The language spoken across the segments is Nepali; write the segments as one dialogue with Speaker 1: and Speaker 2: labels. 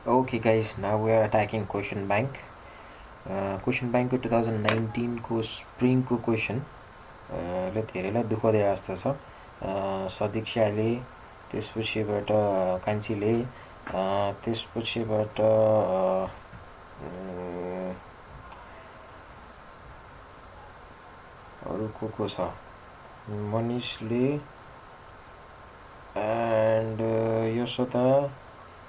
Speaker 1: Okay guys, now we are attacking question bank. Question bank को 2019 को spring को question ले धेरैलाई दुःख दिए जस्तो छ। सदीक्षाले, त्यसपछिबाट कान्छीले, त्यसपछिबाट अरु को छ, मनिषले and Yoshota,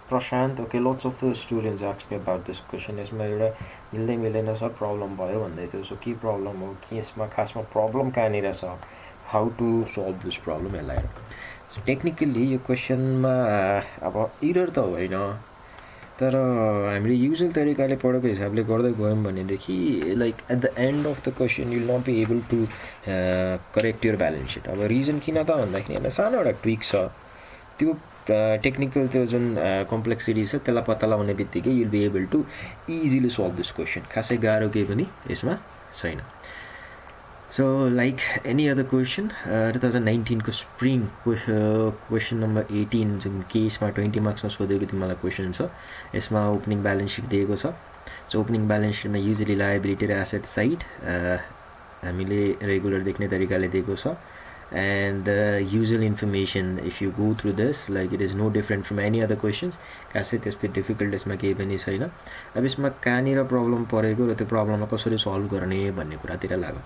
Speaker 1: Prashant. Okay, lots of the students asked me about this question. यसमा एउटा मिल्दै मिल्दैन सर, प्रब्लम भयो भन्दै थियो. सो के प्रब्लम हो, के यसमा खासमा प्रब्लम कहाँनिर छ, how to solve this problem यसलाई. सो टेक्निकली यो क्वेसनमा अब इरर त होइन, तर हामीले युजुअल तरिकाले पढेको हिसाबले गर्दै गयौँ भनेदेखि like at the end of the question you will not be able to correct your balance sheet. अब रिजन किन त भन्दाखेरि यसमा सानो एउटा ट्विक छ, त्यो टेक्निकल त्यो जुन कम्प्लेक्सिटी छ त्यसलाई पत्ता लगाउने बित्तिकै you will be able to easily solve this question. खासै गाह्रो केही पनि यसमा छैन. So like any other question, 2019 को spring question number 18 जुन केसमा 20 मार्क्समा सोधेको तिमीलाई क्वेसन छ. यसमा ओपनिङ ब्यालेन्स सिट दिएको छ. सो ओपनिङ ब्यालेन्स सिटमा युजली लायबिलिटी र एसेट साइड हामीले रेगुलर देख्ने तरिकाले दिएको छ. And the usual information, if you go through this, like it is no different from any other questions. खासै त्यस्तै डिफिकल्ट यसमा केही पनि छैन. अब यसमा कहाँनिर प्रब्लम परेको र त्यो प्रब्लममा कसरी सल्भ गर्ने भन्ने कुरातिर लाग्यो.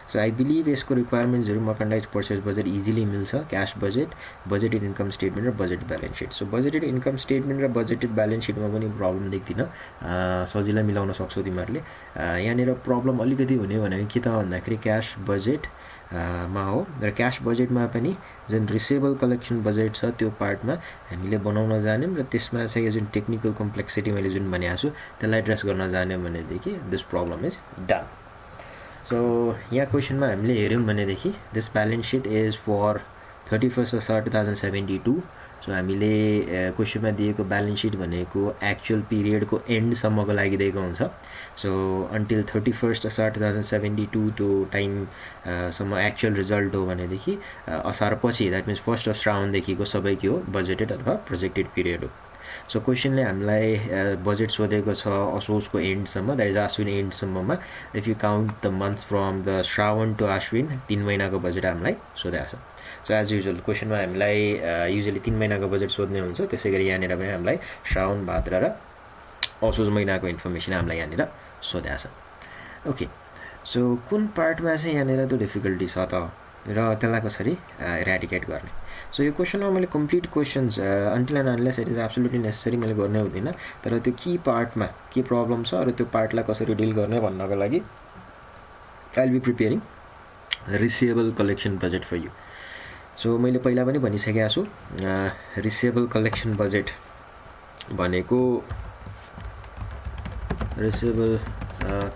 Speaker 1: सो आई बिलिभ यसको रिक्वायरमेन्ट्सहरू मर्कन्डाइज पर्चेस बजेट इजिली मिल्छ, cash budget, budgeted income statement र budget balance sheet. So budgeted income statement र बजेटेड ब्यालेन्स सिटमा पनि प्रब्लम देख्दिनँ, सजिलै मिलाउन सक्छौ तिमीहरूले. यहाँनिर प्रब्लम अलिकति हुने भनेको के त भन्दाखेरि क्यास बजेट मा हो, र क्यास बजेटमा पनि जुन रिसेबल कलेक्सन बजेट छ त्यो पार्टमा हामीले बनाउन जान्यौँ, र त्यसमा चाहिँ जुन टेक्निकल कम्प्लेक्सिटी मैले जुन भनेको छु त्यसलाई एड्रेस गर्न जान्यौँ भनेदेखि this problem is done. So यहाँ क्वेसनमा हामीले हेऱ्यौँ भनेदेखि this balance sheet is for 31 Asar 2072. So हामीले क्वेसनमा दिएको ब्यालेन्स सिट भनेको एक्चुअल पिरियडको एन्डसम्मको लागि दिएको हुन्छ. सो अन्टिल 31 असार 2072 त्यो टाइमसम्म एक्चुअल रिजल्ट हो भनेदेखि असार पछि, द्याट मिन्स 1 श्रावणदेखिको सबै के हो, बजेटेड अथवा प्रोजेक्टेड पिरियड हो. सो क्वेसनले हामीलाई बजेट सोधेको छ असोजको एन्डसम्म, द्याट इज आश्विन एन्डसम्ममा. If you count the months from the Shrawan to Ashwin 3 महिनाको बजेट हामीलाई सोधेको छ. सो एज युजुअल क्वेसनमा हामीलाई युजली 3 महिनाको बजेट सोध्ने हुन्छ, त्यसै गरी यहाँनिर पनि हामीलाई श्रावण, भाद्र र असोज महिनाको इन्फर्मेसन हामीलाई यहाँनिर सोधेको छ. ओके, सो कुन पार्टमा चाहिँ यहाँनिर त्यो डिफिकल्टी छ त र त्यसलाई कसरी इराडिकेट गर्ने. सो यो क्वेसनमा मैले complete questions until and unless it is absolutely necessary मैले गर्ने हुँदैन, तर त्यो की पार्टमा के प्रब्लम छ र त्यो पार्टलाई कसरी डिल गर्ने भन्नको लागि I will be preparing receivable collection budget for you. So मैले पहिला पनि भनिसकेको छु, रिसिएबल कलेक्सन बजेट भनेको receivable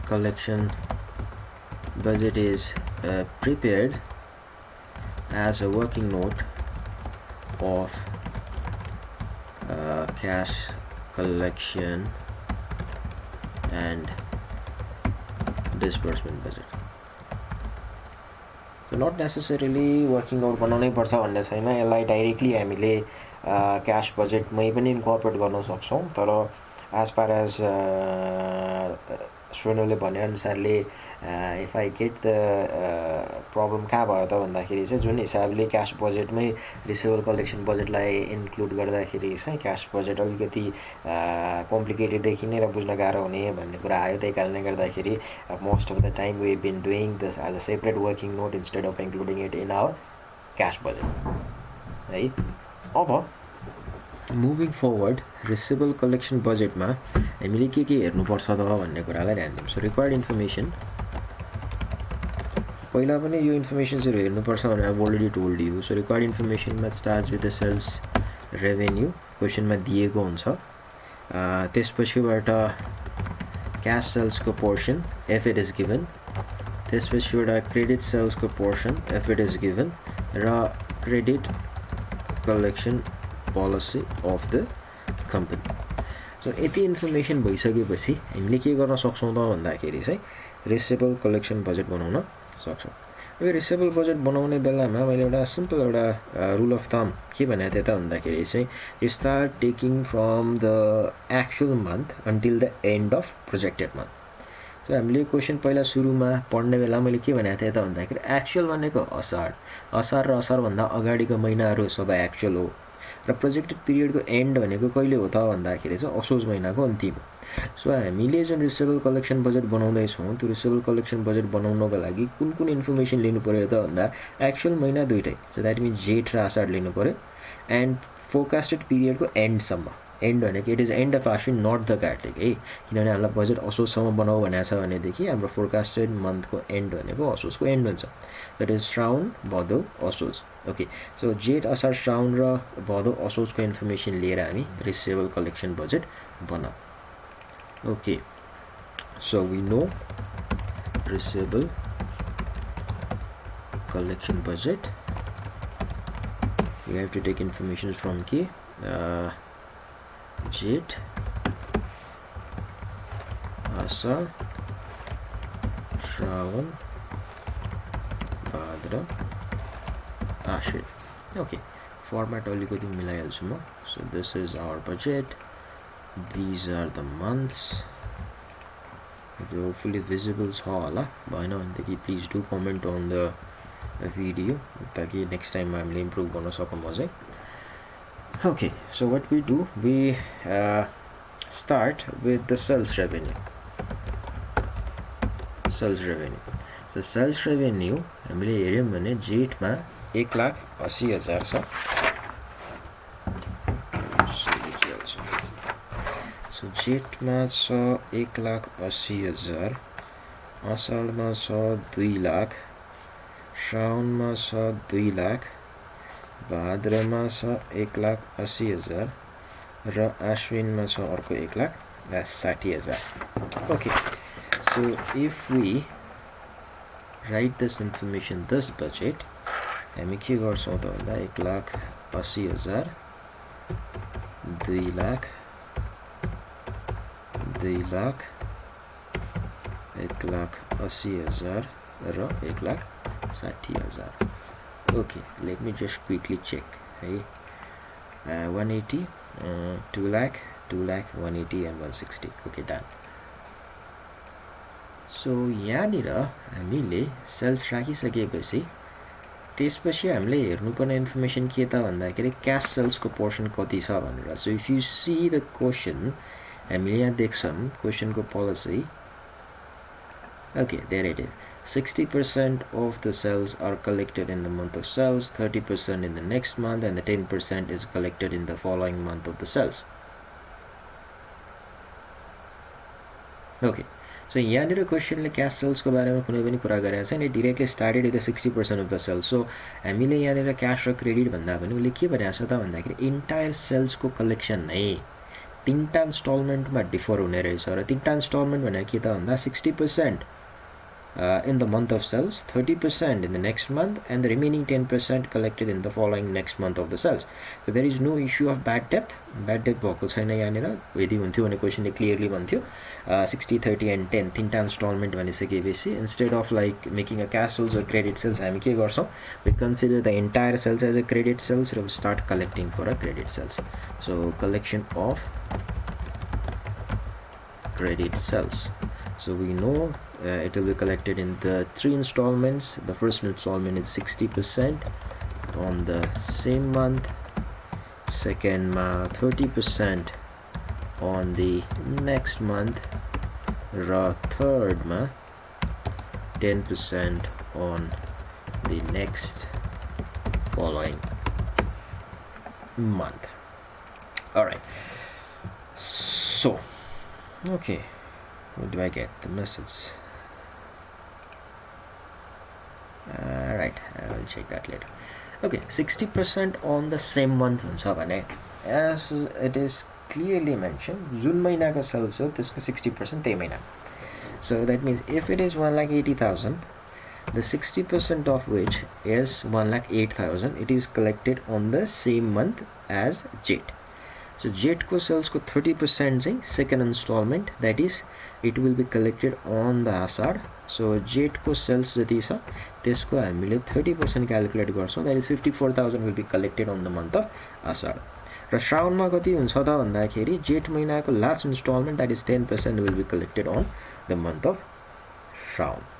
Speaker 1: collection budget is prepared as a working note of cash collection and disbursement budget. So not necessarily working note बनाउनै पर्छ भन्ने छैन, यसलाई डाइरेक्टली हामीले क्याश बजेटमै पनि इन्कर्पोरेट गर्न सक्छौँ. तर एज फार एज स्टुडेन्टले भनेअनुसारले if I get the problem कहाँ भयो त भन्दाखेरि चाहिँ जुन हिसाबले क्यास बजेटमै रिसिभेबल कलेक्सन बजेटलाई इन्क्लुड गर्दाखेरि चाहिँ क्यास बजेट अलिकति कम्प्लिकेटेड देखिने र बुझ्न गाह्रो हुने भन्ने कुरा आयो. त्यही कारणले गर्दाखेरि most of the time we been doing this as a separate working note instead of including it in our cash budget है. अब मुभिङ फरवर्ड रिसिभेबल कलेक्सन बजेटमा हामीले के हेर्नुपर्छ त भन्ने कुरालाई ध्यान दिउँ. सो रिक्वायर्ड इन्फर्मेसन, पहिला पनि यो इन्फर्मेसन्सहरू हेर्नुपर्छ भनेर I already told you. So required इन्फर्मेसनमा starts with the sales revenue क्वेसनमा दिएको हुन्छ. त्यसपछिबाट क्यास सेल्सको portion if it is given, त्यसपछिबाट क्रेडिट सेल्सको portion if it is given, र credit collection policy of the company. So यति इन्फर्मेसन भइसकेपछि हामीले के गर्न सक्छौँ त भन्दाखेरि चाहिँ रिसिभेबल कलेक्सन बजेट बनाउन सक्छौँ. रिसेबल बजेट बनाउने बेलामा मैले एउटा सिम्पल एउटा रुल अफ थम के भनेको थिएँ त भन्दाखेरि चाहिँ you start taking from the actual month until the end of projected month. So हामीले क्वेसन पहिला सुरुमा पढ्ने बेला मैले के भनेको थिएँ त भन्दाखेरि एक्चुअल भनेको असार र असारभन्दा अगाडिको महिनाहरू सबै एक्चुअल हो र प्रोजेक्टेड पिरियडको एन्ड भनेको कहिले हो त भन्दाखेरि चाहिँ असोज महिनाको अन्तिम. सो हामीले जुन रिसेबल कलेक्सन बजेट बनाउँदैछौँ त्यो रिसेबल कलेक्सन बजेट बनाउनको लागि कुन कुन इन्फर्मेसन लिनु पऱ्यो त भन्दा एक्चुअल महिना दुइटै. सो द्याट मिन्स जेठ र आषाढ लिनु पऱ्यो एन्ड फोरकास्टेड पिरियडको एन्डसम्म. एन्ड भनेको it is end of Ashwin not the Kartik है, किनभने हामीलाई बजेट असोजसम्म बनाऊ भनेको छ भनेदेखि हाम्रो फोरकास्टेड मन्थको एन्ड भनेको असोजको एन्ड हुन्छ. द्याट इज श्रावण भदौ असोज. ओके, सो जेठ असार श्रावण र भदौ असोजको इन्फर्मेसन लिएर हामी रिसेबल कलेक्सन बजेट बनाऊ. Okay, so we know receivable collection budget. We have to take information from K, Jet, Asa, Shravan, Bhadra, Ashwin. Okay, format only ko din milai halchu ma. So this is our budget. These are the months. Hopefully visible छ होला, भएन भनेदेखि please do comment on the video ताकि next time हामीले improve गर्न सकौँ अझै. Okay, so what we do, we start with the sales revenue. Sales revenue. So sales revenue हामीले हेर्यौँ भने जेठमा 1,80,000 छ. जेठमा छ 1,80,000, असाढमा छ 2 लाख, श्रावणमा छ 2 लाख, भाद्रमा छ 1,80,000 र आश्विनमा छ अर्को 1,60,000. Okay, so if we write this information, this budget, हामी के गर्छौँ त भन्दा 1,80,000, 2 लाख, 2 लाख, 1,80,000 र 1,60,000. Okay, let me just quickly check. Hey, 180, 2 lakh, 2 lakh, 180 and 160. Okay, done. So यहाँनिर हामीले सेल्स राखिसकेपछि त्यसपछि हामीले हेर्नुपर्ने इन्फर्मेसन के त भन्दाखेरि क्याश सेल्सको पोर्सन कति छ भनेर. So if you see the question, हामीले यहाँ देख्छौँ क्वेसनको policy. Okay, there it is. 60% of the sales are collected in the month of sales, 30% in the next month, and the 10% is collected in the following month of the sales. Okay, so यहाँनिर क्वेसनले क्याश सेल्सको बारेमा कुनै पनि कुरा गरेको छैन. Directly started with 60% of the sales. So हामीले यहाँनिर क्याश र क्रेडिट भन्दा पनि उसले के भनेको छ त भन्दाखेरि इन्टायर सेल्सको कलेक्सन नै 3टा इन्स्टलमेन्टमा डिफर हुने रहेछ. र 3टा इन्स्टलमेन्ट भनेको के त भन्दा 60% in the month of sales, 30% in the next month, and the remaining 10% collected in the following next month of the sales. So there is no issue of bad debt. Bad debt भएको छैन यहाँनिर. यदि हुन्थ्यो भने क्वेसनले क्लियरली भन्थ्यो 60, 30 and 10 3टा इन्स्टलमेन्ट भनिसकेपछि instead of like making a cash sales or credit sales हामी के गर्छौँ, we consider the entire sales as a credit sales and we start collecting for a credit sales. So collection of credit sales. So we know it will be collected in the 3 installments. The first installment is 60% on the same month, second 30% on the next month, ra third 10% on the next following month. All right, so okay, what do I get? The message. Right, I will check that later. Okay, 60% on the same month हुन्छ भने as it is clearly mentioned, जुन महिनाको सेल्स हो त्यसको 60% त्यही महिना. So that means if it is 1,80,000, the 60% of which is 1,08,000, it is collected on the same month as Jet. So जेठ को सेल्स को 30% चाहिँ second installment that is it will be collected on the Ashadh so Jeth को सेल्स जति छ त्यसको हामीले 30% क्याल्कुलेट गर्छौं that is 54,000 will be collected on the month of Ashadh र श्रावणमा कति हुन्छ त भन्दाखेरि जेठ महिनाको last installment that is 10% will be collected on the month of Shrawan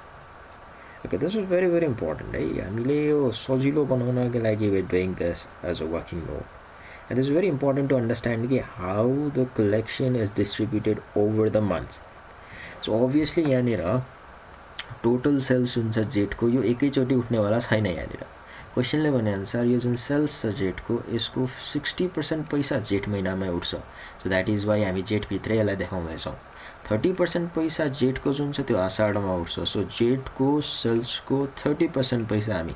Speaker 1: Okay, this is very very important है हामीले यो सजिलो बनाउनको लागि we are doing this as a working note and this is very important to understand कि how the collection is distributed over the months so obviously यहाँनिर total sales हुन्छ जेठको यो एकैचोटी उठ्नेवाला छैन यहाँनिर क्वेशनले भने अनुसार यो जुन सेल्स छ जेठको यसको 60% पैसा जेठ महिनामै उठ्छ सो दैट इज वाइ हामी जेठ भित्रै यसलाई देखाउँदैछौं 30% पैसा जेठको जुन छ त्यो आषाढमा उठ्छ सो जेठको सेल्सको 30% पैसा हामी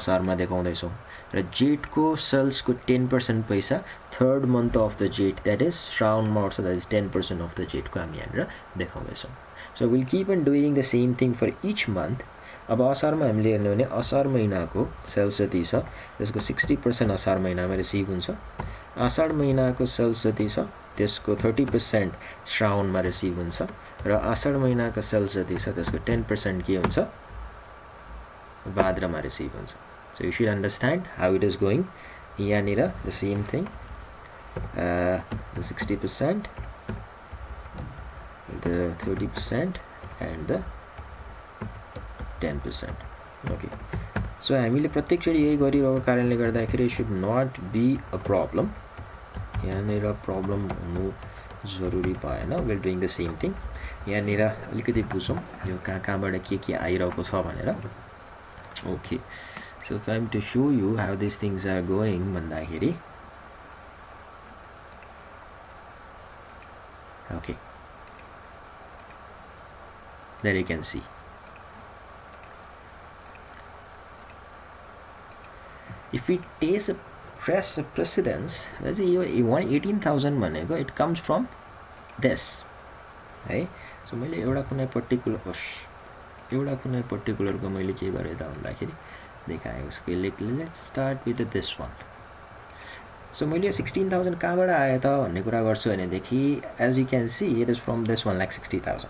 Speaker 1: आषाढमा देखाउँदैछौं र जेठको सेल्सको 10% पैसा third month of the Jeth that is श्रावणमा उठ्छ दैट इज 10% अफ द जेठको हामी यहाँनिर देखाउँदैछौं so will keep on doing the same thing for each month अब असारमा हामीले हेर्नु भने असार महिनाको सेल्स जति छ त्यसको 60% असार महिनामा रिसिभ हुन्छ आषाढ महिनाको सेल्स जति छ त्यसको 30% श्रावणमा रिसिभ हुन्छ र आषाढ महिनाको सेल्स जति छ त्यसको 10% के हुन्छ भाद्रमा रिसिभ हुन्छ so you should understand how it is going यहाँनिर the same thing the 60% the 30% and the 10% okay so हामीले प्रत्येकचोटी यही गरिरहेको कारणले गर्दाखेरि should not be a problem यहाँनिर प्रब्लम हुनु जरुरी भएन we are doing the same thing यहाँनिर अलिकति बुझौं यो कहाँबाट के आइरहेको छ भनेर okay so if I am to show you how these things are going भन्दाखेरि okay there you can see if we press a precedence let's say 18,000 भनेको it comes from this है so मैले एउटा कुनै पर्टिकुलर को मैले के गरे त भन्दाखेरि देखाएको छु let's start with this one so मैले 16,000 कहाँबाट आयो त भन्ने कुरा गर्छु भने देखि as you can see it is from this 1,60,000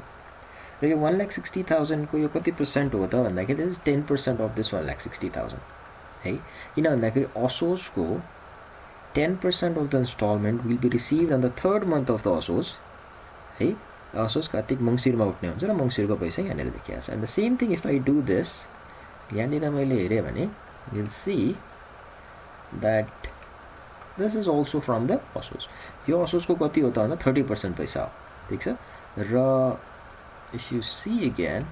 Speaker 1: र यो 1,60,000 को यो कति percent हो त भन्दाखेरि this is 10% of this 1,60,000 है किन भन्दाखेरि असोज को 10% of the installment will be received on the third month of the असोज है असोज कार्तिक मंसिरमा उठ्ने हुन्छ र मंसिरको पैसा यहाँनिर देखिएको छ and the same thing if I do this यहाँनिर मैले हेरे भने you'll see that this is also from the असोज यो असोजको कति हो त भन्दा 30% पैसा हो ठीक छ र if you see again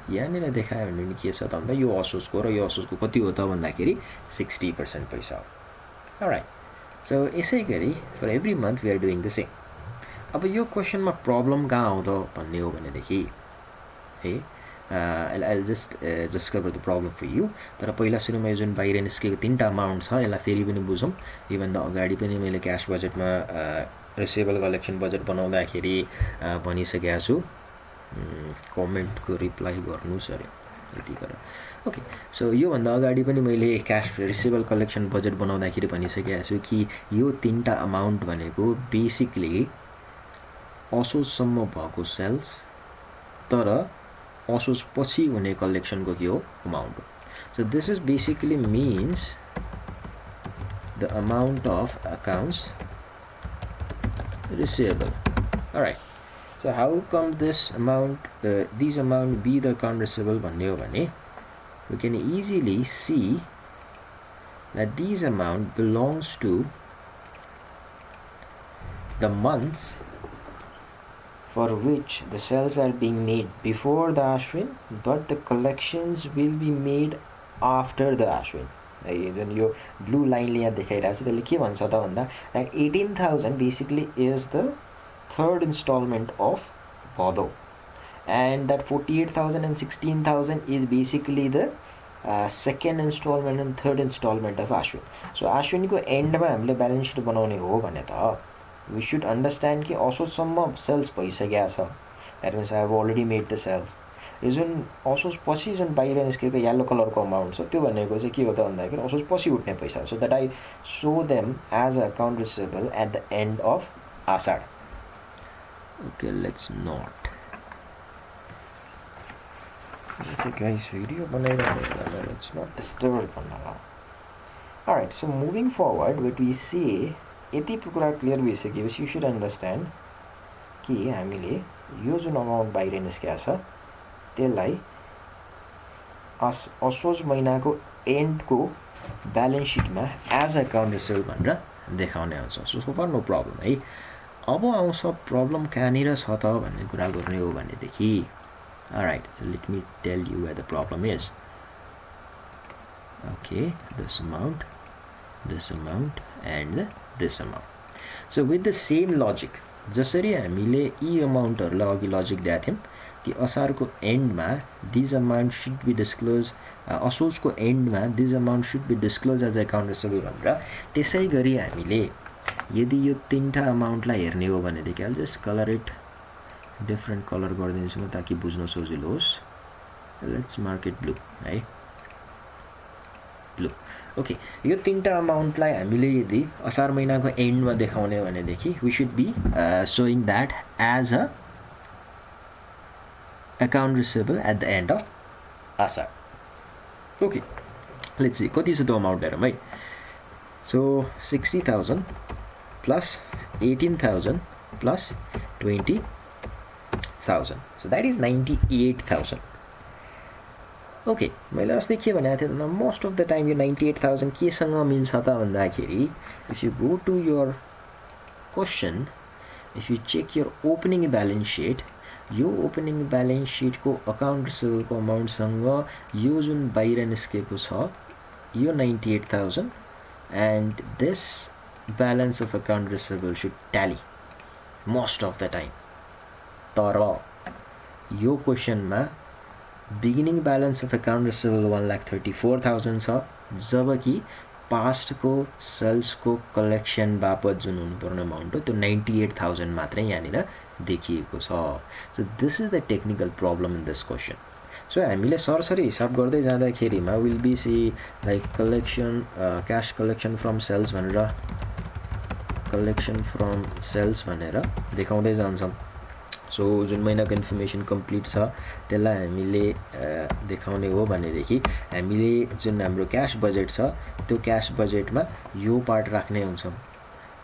Speaker 1: यहाँनिर देखायो भने के छ त भन्दा यो असोजको र यो असोजको कति हो त भन्दाखेरि 60% पैसा हो alright so यसैगरी for every month we are doing the same अब यो क्वेशनमा प्रब्लम कहाँ आउँछ भन्ने हो भने देखि है I'll just discover the problem for you तर पहिला सुरुमा जुन बाहिर निस्केको तीनटा अमाउन्ट छ यसलाई फेरि पनि बुझौं इभन द अगाडि पनि मैले क्याश बजेटमा रिसिभेबल कलेक्सन बजेट बनाउँदाखेरि भनिसकेको छु कमेन्ट को रिप्लाई गर्नु छ रे यति गर ओके सो यो भन्दा अगाडि पनि मैले क्याश रिसिभेबल कलेक्सन बजेट बनाउँदाखेरि भनिसकेको छु कि यो तीनटा अमाउन्ट भनेको बेसिकली असोजसम्म भएको सेल्स तर असोज पछि हुने कलेक्सन को के हो अमाउन्ट हो so this is basically means the amount of accounts receivable all right so how come this amount these amount be the account receivable भन्ने हो भने we can easily see that these amount belongs to the months for which the sales are being made before the Ashwin but the collections will be made after the Ashwin जुन यो ब्लू लाइनले यहाँ देखाइरहेको छ त्यसले के भन्छ त भन्दा 18,000 basically is the third installment of Bhado and that 48,000 and 16,000 is basically the second installment and third installment of Ashwin so Ashwin को end मा हामीले balance sheet बनाउने हो भने त we should understand कि असोजसम्म sales भइसकेको छ that means I have already made the sales यो जुन असोज पछि जुन बाहिर निस्केको येल्लो कलरको अमाउन्ट छ त्यो भनेको चाहिँ के हो त भन्दाखेरि असोज पछि उठ्ने पैसा हो. So that I show them as a account receivable at the end of Ashadh. Okay, let's not guys video बनाइरहेको, लेट्स नट डिस्टर्ब भन्नला. Alright, so moving forward what we see, यति कुरा क्लियर भइसकेपछि यु सुड अन्डरस्ट्यान्ड कि हामीले यो जुन अमाउन्ट बाहिर निस्केको छ त्यसलाई असोज महिनाको एन्डको ब्यालेन्स सिटमा एज अकाउन्ट रिसिभेबल भनेर देखाउने हुन्छ. सो फर नो प्रब्लम है. अब आउँछ प्रब्लम कहाँनिर छ त भन्ने कुरा गर्ने हो भनेदेखि, alright, so let me tell you where the problem is. Okay, this amount and this amount. So with the same logic, जसरी हामीले यी अमाउन्टहरूलाई अघि लजिक दिएको थियौँ कि असारको एन्डमा this amount should be disclose, असोजको एन्डमा this amount should be disclose as account receivable भनेर, त्यसै गरी हामीले यदि यो तीनटा अमाउन्टलाई हेर्ने हो भनेदेखि I just colour it different colour गरिदिन्छु म ताकि बुझ्न सजिलो होस्. लेट्स मार्क इट ब्लू है, ब्लू. ओके, यो तीनटा अमाउन्टलाई हामीले यदि असार महिनाको एन्डमा देखाउने भनेदेखि we should be showing that as a account receivable at the end of Ashadh. Okay, let's see कति छ त्यो अमाउन्ट हेरौँ है. So 60,000 plus 18,000 plus 20,000, so that is 98,000. Okay, मैले अस्ति के भनेको थिएँ त, मोस्ट अफ द टाइम यो 98,000 केसँग मिल्छ त भन्दाखेरि, if you go to your question, if you check your opening balance sheet, यो ओपनिङ ब्यालेन्स सिटको अकाउन्ट रिसिभेबलको अमाउन्टसँग यो जुन बाहिर निस्केको छ यो 98,000 and this balance of account receivable should tally most of the time. तर यो क्वेसनमा beginning balance of account receivable 1,34,000 छ, जबकि पास्टको सेल्सको कलेक्सन बापत जुन हुनुपर्ने अमाउन्ट हो त्यो 98,000 मात्रै यहाँनिर देखिएको छ. So this is the technical problem in this question. So हामीले सरसरी हिसाब गर्दै जाँदाखेरिमा will be see like collection, cash collection from sales भनेर, कलेक्सन फ्रम सेल्स भनेर देखाउँदै जान्छौँ. सो जुन महिनाको इन्फर्मेसन कम्प्लिट छ त्यसलाई हामीले देखाउने हो भनेदेखि हामीले जुन हाम्रो क्यास बजेट छ त्यो क्यास बजेटमा यो पार्ट राख्ने हुन्छौँ.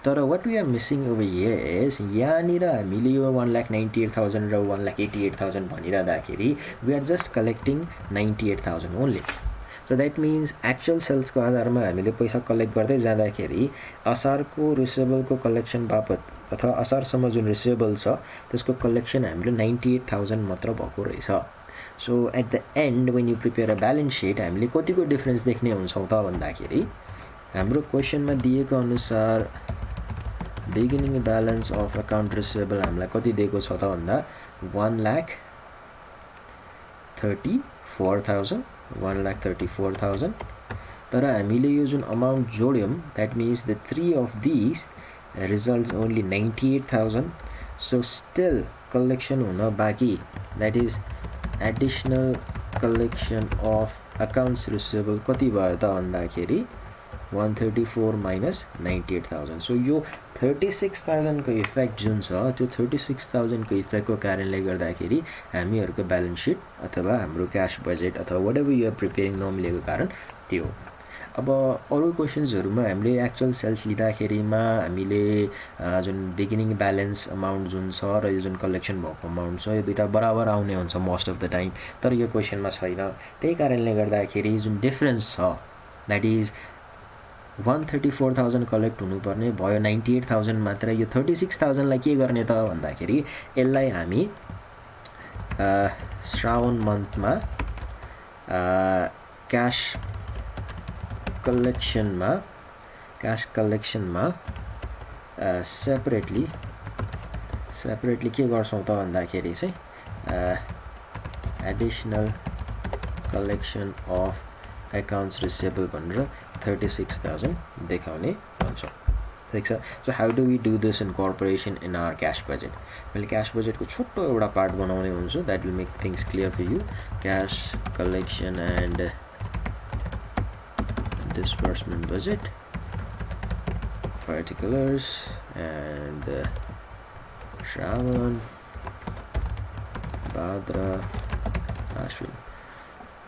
Speaker 1: तर what we are missing over here is, यहाँनिर हामीले यो 1,98,000 र 1,88,000 भनिरहँदाखेरि we are just collecting 98,000 only. So that means actual सेल्सको आधारमा हामीले पैसा कलेक्ट गर्दै जाँदाखेरि असारको रिसिभेबलको कलेक्सन बापत अथवा असारसम्म जुन रिसिभेबल छ त्यसको कलेक्सन हामीले 98,000 मात्र भएको रहेछ. So at the end when you prepare a balance sheet हामीले कतिको डिफ्रेन्स देख्ने हुन्छौँ त भन्दाखेरि, हाम्रो क्वेसनमा दिएको अनुसार beginning balance of account receivable हामीलाई कति दिएको छ त भन्दा 1,34,000. तर हामीले यो जुन अमाउन्ट जोड्यौँ that means the three of this results only 98,000. so still collection हुन बाँकी, that is additional collection of accounts receivable कति भयो त भन्दाखेरि 134 minus 98,000. so यो 36,000 को इफेक्ट जुन छ त्यो 36,000 को इफेक्टको कारणले गर्दाखेरि हामीहरूको ब्यालेन्स सिट अथवा हाम्रो क्यास बजेट अथवा whatever you are preparing नमिलेको कारण त्यो. अब अरू क्वेसन्सहरूमा हामीले एक्चुअल सेल्स लिँदाखेरिमा हामीले जुन बिगिनिङ ब्यालेन्स अमाउन्ट जुन छ र यो जुन कलेक्सन भएको अमाउन्ट छ यो दुईटा बराबर आउने हुन्छ मोस्ट अफ द टाइम, तर यो क्वेसनमा छैन. त्यही कारणले गर्दाखेरि जुन डिफरेन्स छ द्याट इज 134,000 कलेक्ट हुनुपर्ने भयो 98,000 मात्र. यो 36,000 लाई के गर्ने त भन्दाखेरि यसलाई हामी श्रावण मन्थमा क्यास कलेक्सनमा सेपरेटली के गर्छौँ त भन्दाखेरि चाहिँ additional collection of accounts receivable भनेर 36,000 देखाउने हुन्छ. So how do we do this incorporation in our cash budget? Well, cash budget को छोटो एउटा पार्ट बनाउने हुन्छ, that will make things clear for you. Cash collection and disbursement budget, particulars, and Shravan, Bhadra, Ashwin.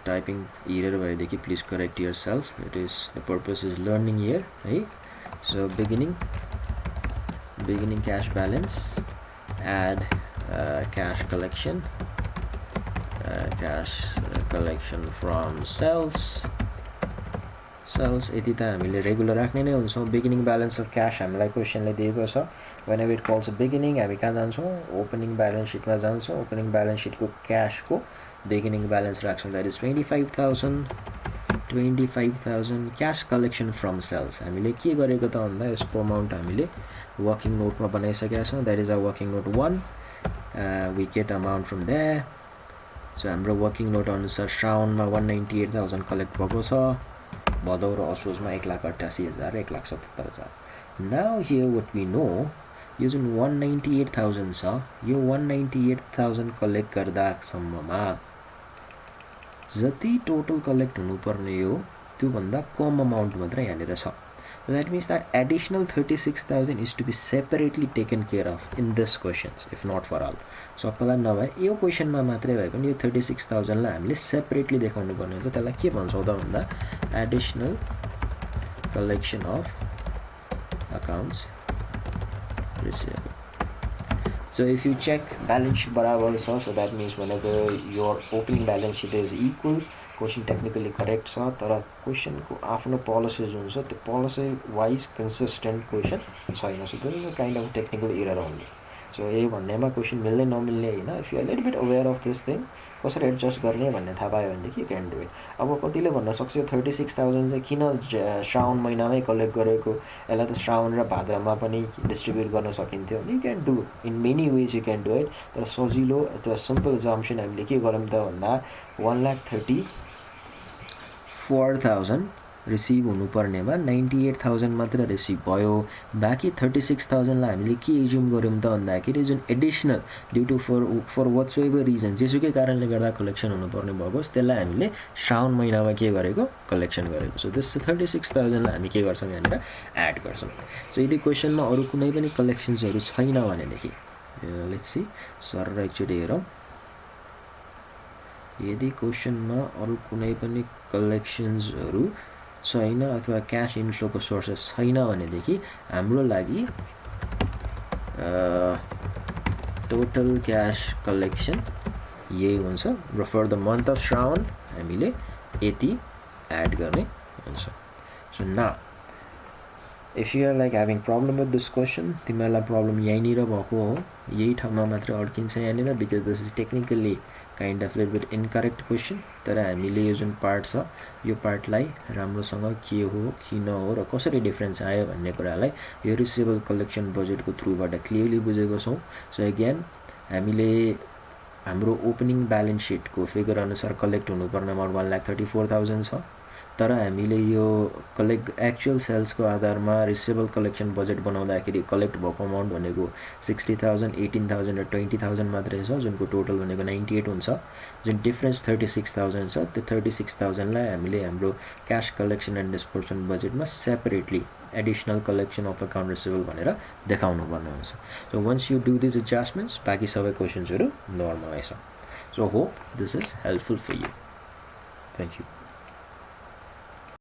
Speaker 1: Typing error bhayeदेखि please correct yourselves. It is, the purpose is learning here, right? So beginning cash balance, add cash collection from sales यति त हामीले रेगुलर राख्ने नै हुन्छ. बिगिनिङ ब्यालेन्स अफ क्यास हामीलाई क्वेसनले दिएको छ. whenever it calls a beginning, हामी कहाँ जान्छौँ, ओपनिङ ब्यालेन्स सिटमा जान्छौँ. ओपनिङ ब्यालेन्स सिटको क्यासको बिगिनिङ ब्यालेन्स राख्छौँ, that is 25,000 cash collection from sales. हामीले के गरेको त भन्दा यसको अमाउन्ट हामीले वर्किङ नोटमा बनाइसकेका छौँ. That is a working note 1. We get amount from that. So हाम्रो वर्किङ नोट अनुसार श्रावणमा 198,000 कलेक्ट भएको छ. भदौ र असोजमा 1,88,000 1,77,000. Now here what we know, यो जुन 198,000 छ, यो 198,000 कलेक्ट गर्दासम्ममा जति टोटल कलेक्ट हुनुपर्ने हो त्यो भन्दा कम अमाउन्ट मात्र यहाँनिर छ. That means that additional 36,000 is to be separately taken care of in this questions, if not for all. सबैलाई नभए यो क्वेसनमा मात्रै भए पनि यो 36,000 लाई हामीले सेपरेटली देखाउनु पर्ने हुन्छ. त्यसलाई के भन्छौँ त भन्दा additional collection of accounts receivable. So if you check balance sheet बराबर छ, so that means whenever your opening balance sheet is equal, question technically correct छ. तर क्वेसनको आफ्नो पोलिसिज हुन्छ, त्यो पोलिसी वाइज कन्सिस्टेन्ट क्वेसन छैन. So this is a kind of technical error only. So यही भन्नेमा क्वेसन मिल्ने नमिल्ने होइन. If you are little bit aware of this thing, कसरी एडजस्ट गर्ने भन्ने थाहा पायो भनेदेखि यु क्यान डु इट. अब कतिले भन्न सक्छ यो 36,000 चाहिँ किन श्रावण महिनामै कलेक्ट गरेको, यसलाई त श्रावण र भाद्रमा पनि डिस्ट्रिब्युट गर्न सकिन्थ्यो. You can do in many ways, you can do it. तर सजिलो अथवा सिम्पल जम्सन हामीले के गरौँ त भन्दा 1,34,000 रिसिभ हुनुपर्नेमा 98,000 मात्र रिसिभ भयो. बाँकी 36,000 लाई हामीले के एज्युम गऱ्यौँ त भन्दाखेरि जुन additional due to for whatsoever reason, जेसुकै कारणले गर्दा कलेक्सन हुनुपर्ने भएको त्यसलाई हामीले श्रावण महिनामा के गरेको, कलेक्सन गरेको. सो दिस 36,000 लाई हामी के गर्छौँ यहाँनिर एड गर्छौँ. सो यदि क्वेसनमा अरू कुनै पनि कलेक्सन्सहरू छैन भनेदेखि लेट्स सी सर एकचोटि हेरौँ. यदि क्वेसनमा अरू कुनै पनि कलेक्सन्सहरू छैन अथवा क्यास इन्फ्लोको सोर्सेस छैन भनेदेखि हाम्रो लागि टोटल क्यास कलेक्सन यही हुन्छ र for the month of Shrawan हामीले यति एड गर्ने हुन्छ. So now if you are like having problem with this question, तिमीहरूलाई प्रब्लम यहीँनिर भएको हो, यही ठाउँमा मात्र अड्किन्छ यहाँनिर, because this is technically kind of little bit incorrect question. तर हामीले यो जुन पार्ट छ यो पार्टलाई राम्रोसँग के हो किन हो र कसरी डिफ्रेन्स आयो भन्ने कुरालाई यो रिसिभेबल कलेक्सन बजेटको थ्रुबाट क्लियरली बुझेको छौँ. सो अगेन हामीले हाम्रो ओपनिङ ब्यालेन्स सिटको फिगर अनुसार कलेक्ट हुनुपर्ने अमाउन्ट 1,34,000 छ. तर हामीले यो कलेक्ट एक्चुअल सेल्सको आधारमा रिसिभेबल कलेक्सन बजेट बनाउँदाखेरि कलेक्ट भएको अमाउन्ट भनेको 60,000, 18,000 र 20,000 मात्रै छ, जुनको टोटल भनेको 98 हुन्छ. जुन डिफ्रेन्स 36,000 छ, त्यो 36,000 लाई हामीले हाम्रो क्यास कलेक्सन एन्ड डिस्बर्समेन्ट बजेटमा separately additional collection of account receivable भनेर देखाउनु पर्ने हुन्छ. So once you do this adjustments, बाँकी सबै क्वेसन्सहरू नर्मलै छ. So hope this is helpful for you. Thank you.